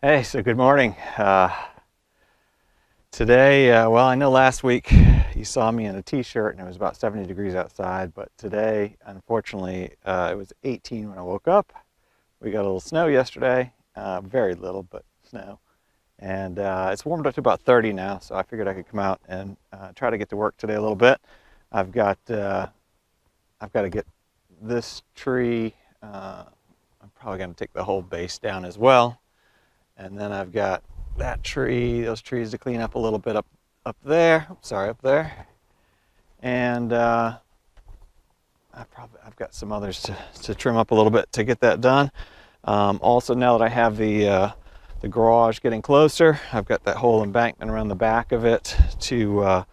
Hey, so good morning. Today, well, I know last week you saw me in a t-shirt and it was about 70 degrees outside, but today, unfortunately, it was 18 when I woke up. We got a little snow yesterday, very little, but snow. And it's warmed up to about 30 now, so I figured I could come out and try to get to work today a little bit. I've got to get this tree, I'm probably going to take the whole base down as well. And then I've got that tree, those trees to clean up a little bit up there. Sorry, up there. And I've got some others to trim up a little bit to get that done. Also, now that I have the garage getting closer, I've got that whole embankment around the back of it to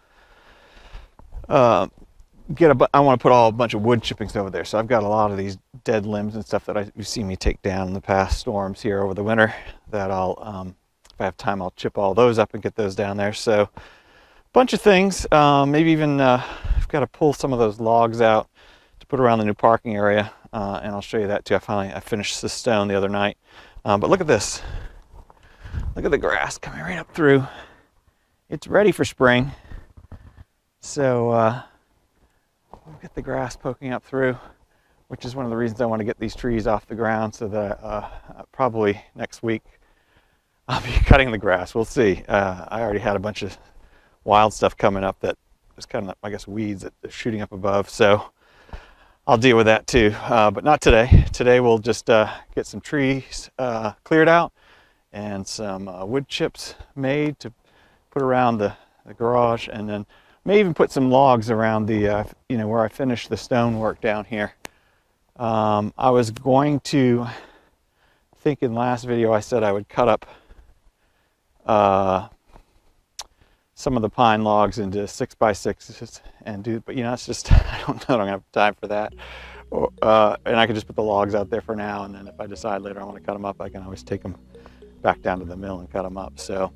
I want to put a bunch of wood chippings over there. So I've got a lot of these dead limbs and stuff that you've seen me take down in the past storms here over the winter that I'll, if I have time, I'll chip all those up and get those down there. So a bunch of things, maybe even I've got to pull some of those logs out to put around the new parking area. And I'll show you that too. I finished the stone the other night. But look at this. Look at the grass coming right up through. It's ready for spring. So we'll get the grass poking up through, which is one of the reasons I want to get these trees off the ground, so that probably next week I'll be cutting the grass. We'll see. I already had a bunch of wild stuff coming up that was kind of, I guess, weeds that are shooting up above, so I'll deal with that too, but not today. Today we'll just get some trees cleared out and some wood chips made to put around the garage, and then may even put some logs around the, where I finished the stonework down here. I was going to, I think in last video I said I would cut up some of the pine logs into 6x6s and do, but it's just, I don't know, I don't have time for that. And I could just put the logs out there for now, and then if I decide later I want to cut them up, I can always take them back down to the mill and cut them up. So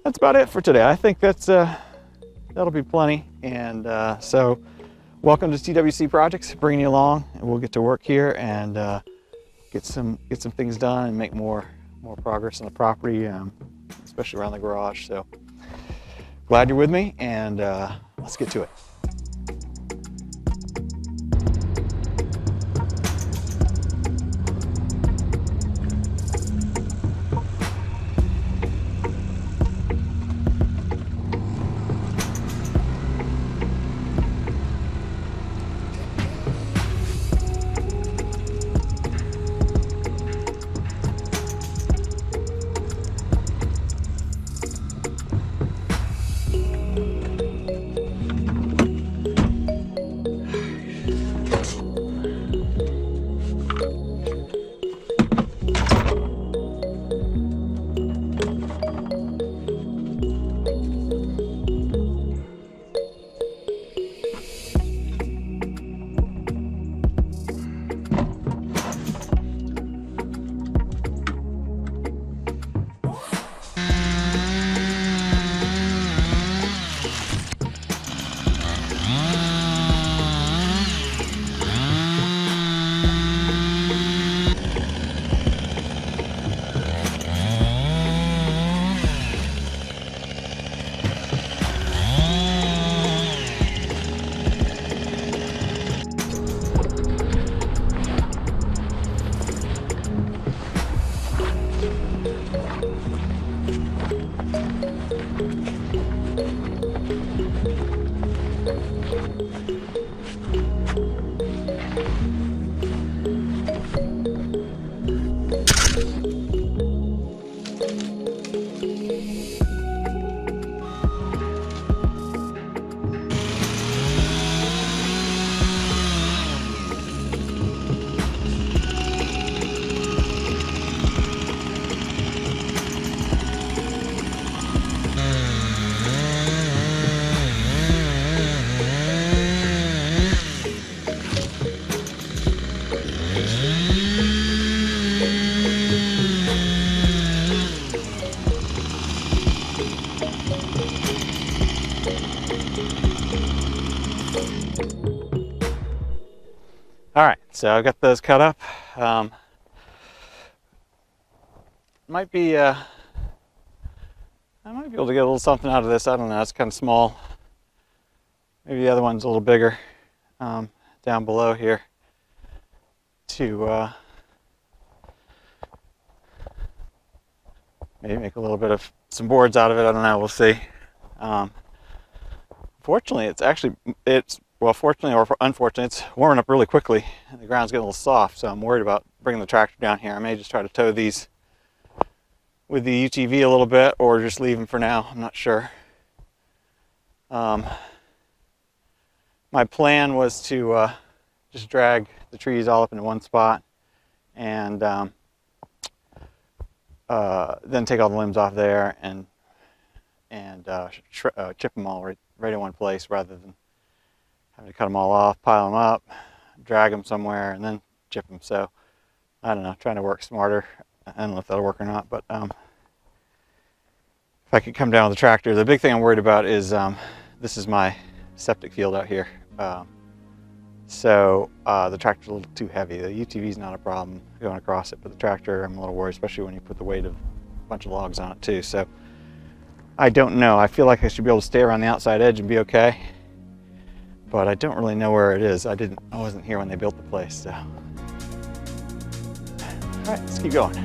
that's about it for today. I think that'll be plenty. And so welcome to TWC Projects, bringing you along, and we'll get to work here and get some things done and make more progress on the property, especially around the garage. So glad you're with me, and let's get to it. All right, so I've got those cut up. might be, I might be able to get a little something out of this. I don't know, it's kind of small. Maybe the other one's a little bigger down below here to maybe make a little bit of some boards out of it. I don't know, we'll see. Fortunately, well, fortunately or unfortunately, it's warming up really quickly and the ground's getting a little soft, so I'm worried about bringing the tractor down here. I may just try to tow these with the UTV a little bit or just leave them for now. I'm not sure. My plan was to just drag the trees all up into one spot and then take all the limbs off there and chip them all right in one place rather than having to cut them all off, pile them up, drag them somewhere, and then chip them. So I don't know, trying to work smarter. I don't know if that'll work or not, but if I could come down with the tractor. The big thing I'm worried about is this is my septic field out here. So the tractor's a little too heavy. The UTV is not a problem going across it, but the tractor I'm a little worried, especially when you put the weight of a bunch of logs on it too. So I don't know. I feel like I should be able to stay around the outside edge and be okay, but I don't really know where it is. I wasn't here when they built the place, so. All right, let's keep going.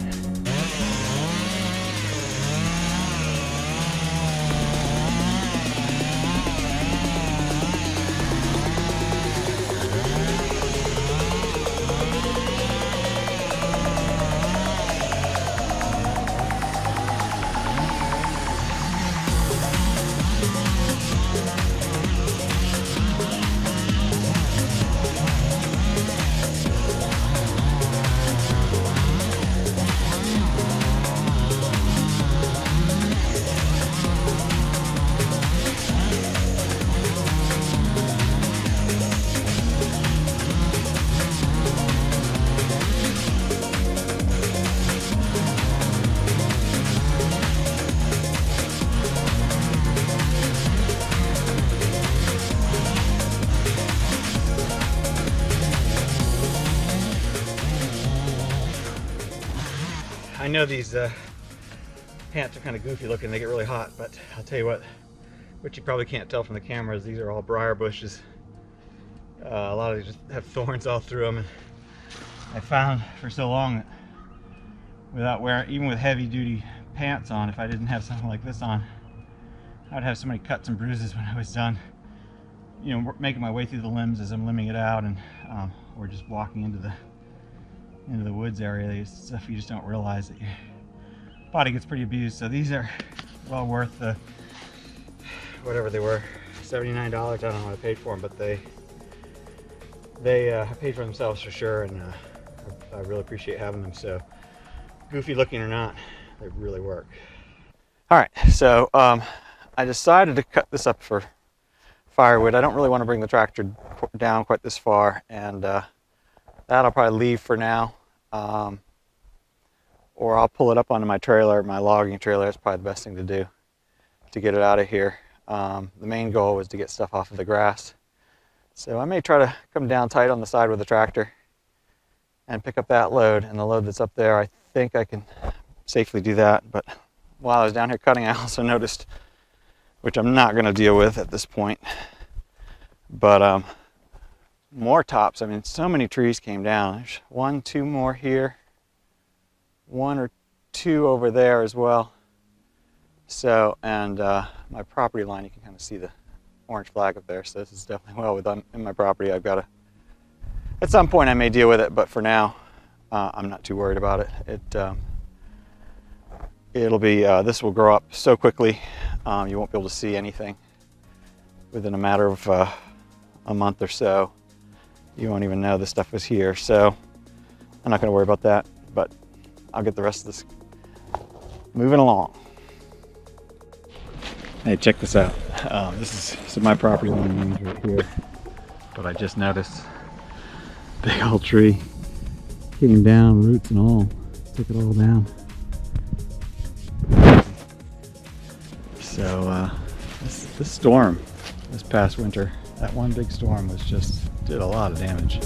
I know these pants are kind of goofy looking, they get really hot, but I'll tell you what you probably can't tell from the camera is these are all briar bushes. A lot of these just have thorns all through them, and I found for so long that without wearing, even with heavy duty pants on, if I didn't have something like this on, I'd have so many cuts and bruises when I was done, you know, making my way through the limbs as I'm limbing it out, and or just walking into the woods area. There's stuff you just don't realize that your body gets pretty abused. So these are well worth the whatever they were, $79. I don't know what I paid for them, but they paid for themselves for sure, and I really appreciate having them. So goofy looking or not, they really work. All right, so I decided to cut this up for firewood. I don't really want to bring the tractor down quite this far, and that I'll probably leave for now, or I'll pull it up onto my trailer, my logging trailer. That's probably the best thing to do to get it out of here. The main goal was to get stuff off of the grass, so I may try to come down tight on the side with the tractor and pick up that load, and the load that's up there, I think I can safely do that. But while I was down here cutting, I also noticed, which I'm not going to deal with at this point, but more tops. I mean, so many trees came down. There's 1, 2 more here, 1 or 2 over there as well. So, and my property line, you can kind of see the orange flag up there. So this is definitely well within my property. I've got to, at some point I may deal with it, but for now, I'm not too worried about it. It'll be, this will grow up so quickly, you won't be able to see anything within a matter of a month or so. You won't even know this stuff was here, so I'm not going to worry about that, but I'll get the rest of this moving along. Hey, check this out. This is my property line right here, but I just noticed big old tree came down, roots and all, took it all down. So this storm this past winter, that one big storm was just did a lot of damage.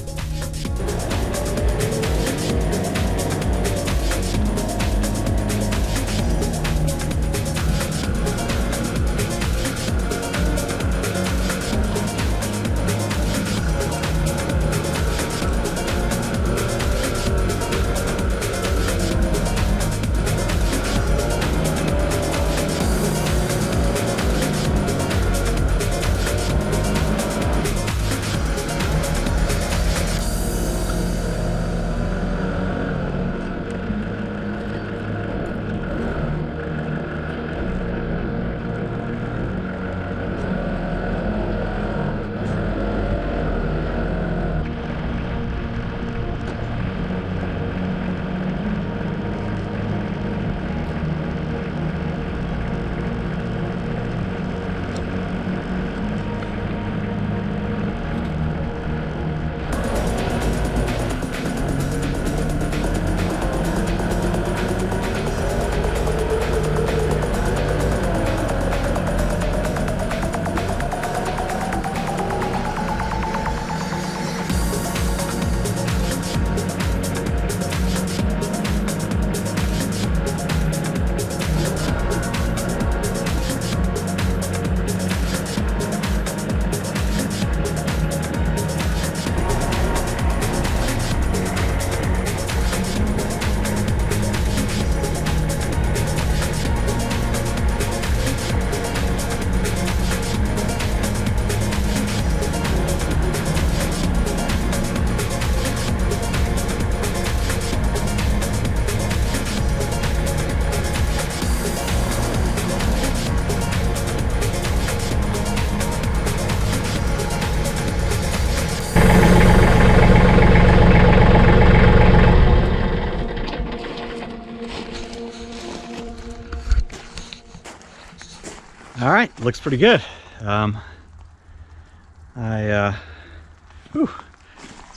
right, looks pretty good. It's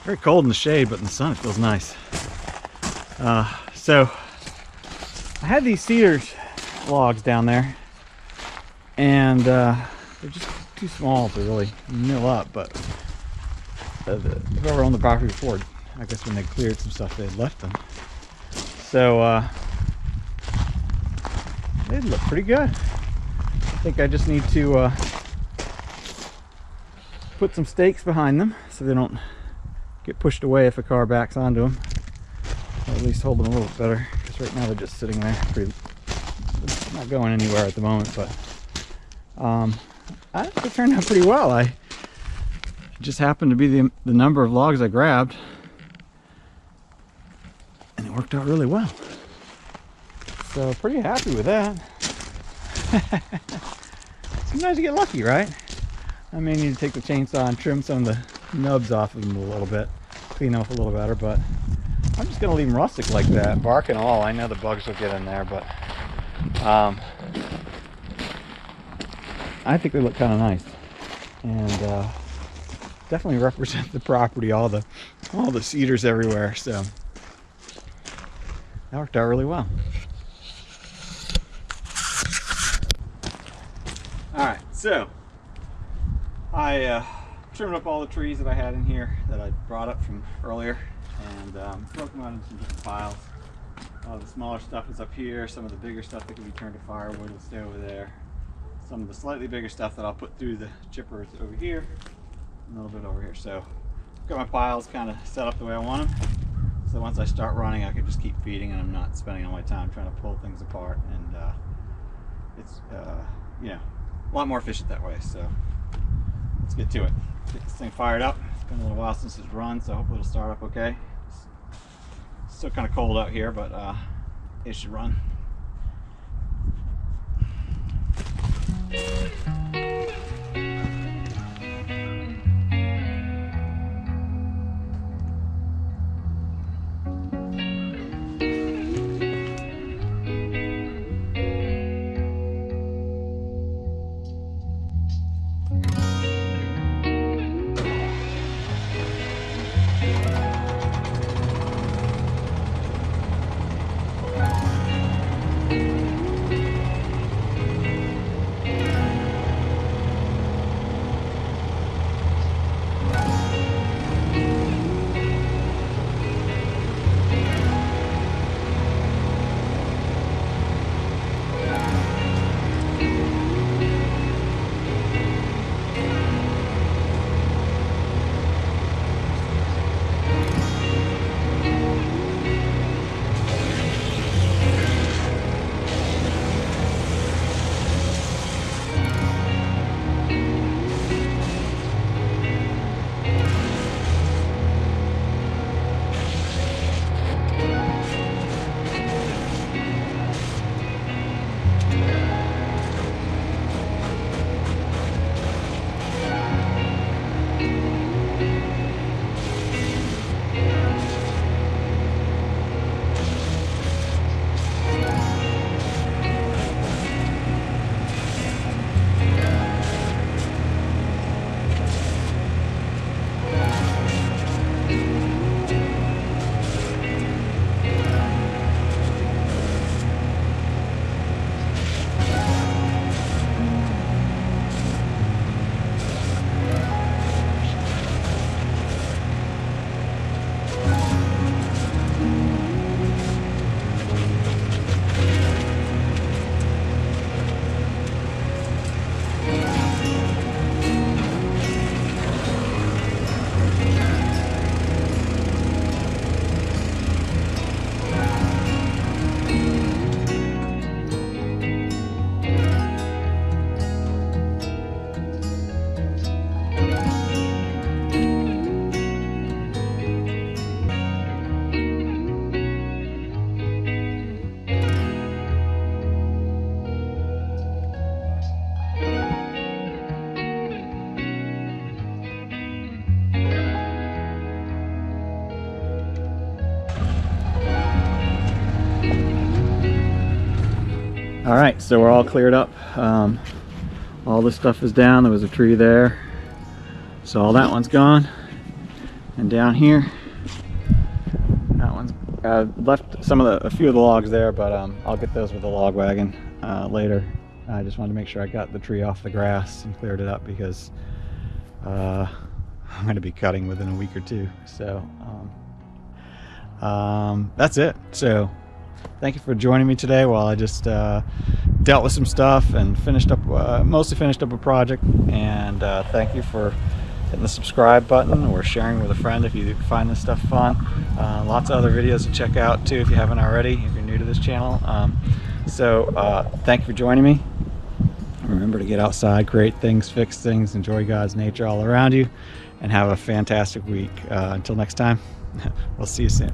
very cold in the shade, but in the sun it feels nice. So I had these cedar logs down there, and they're just too small to really mill up, but whoever owned the property before, I guess when they cleared some stuff, they had left them. So they look pretty good. I think I just need to put some stakes behind them so they don't get pushed away if a car backs onto them. Or at least hold them a little bit better, because right now they're just sitting there, not going anywhere at the moment. But I think it turned out pretty well. It just happened to be the number of logs I grabbed, and it worked out really well. So pretty happy with that. Sometimes you get lucky, right? I may need to take the chainsaw and trim some of the nubs off of them a little bit, clean them up a little better, but I'm just gonna leave them rustic like that, bark and all. I know the bugs will get in there, but I think they look kind of nice, and definitely represent the property, all the cedars everywhere. So that worked out really well. All right, so I trimmed up all the trees that I had in here that I brought up from earlier, and broke them out into some different piles. The smaller stuff is up here. Some of the bigger stuff that can be turned to firewood will stay over there. Some of the slightly bigger stuff that I'll put through the chippers over here, and a little bit over here. So I've got my piles kind of set up the way I want them. So once I start running, I can just keep feeding, and I'm not spending all my time trying to pull things apart. And it's you know, a lot more efficient that way. So let's get to it. Get this thing fired up. It's been a little while since it's run, so hopefully it'll start up okay. It's still kind of cold out here, but it should run. All right, so we're all cleared up. All this stuff is down. There was a tree there, so all that one's gone. And down here, that one's left a few of the logs there, but I'll get those with the log wagon later. I just wanted to make sure I got the tree off the grass and cleared it up, because I'm going to be cutting within a week or two. So that's it. So thank you for joining me today while I just dealt with some stuff and mostly finished up a project. And thank you for hitting the subscribe button or sharing with a friend if you find this stuff fun. Lots of other videos to check out too if you haven't already, if you're new to this channel. Thank you for joining me. Remember to get outside, create things, fix things, enjoy God's nature all around you, and have a fantastic week. Until next time, we'll see you soon.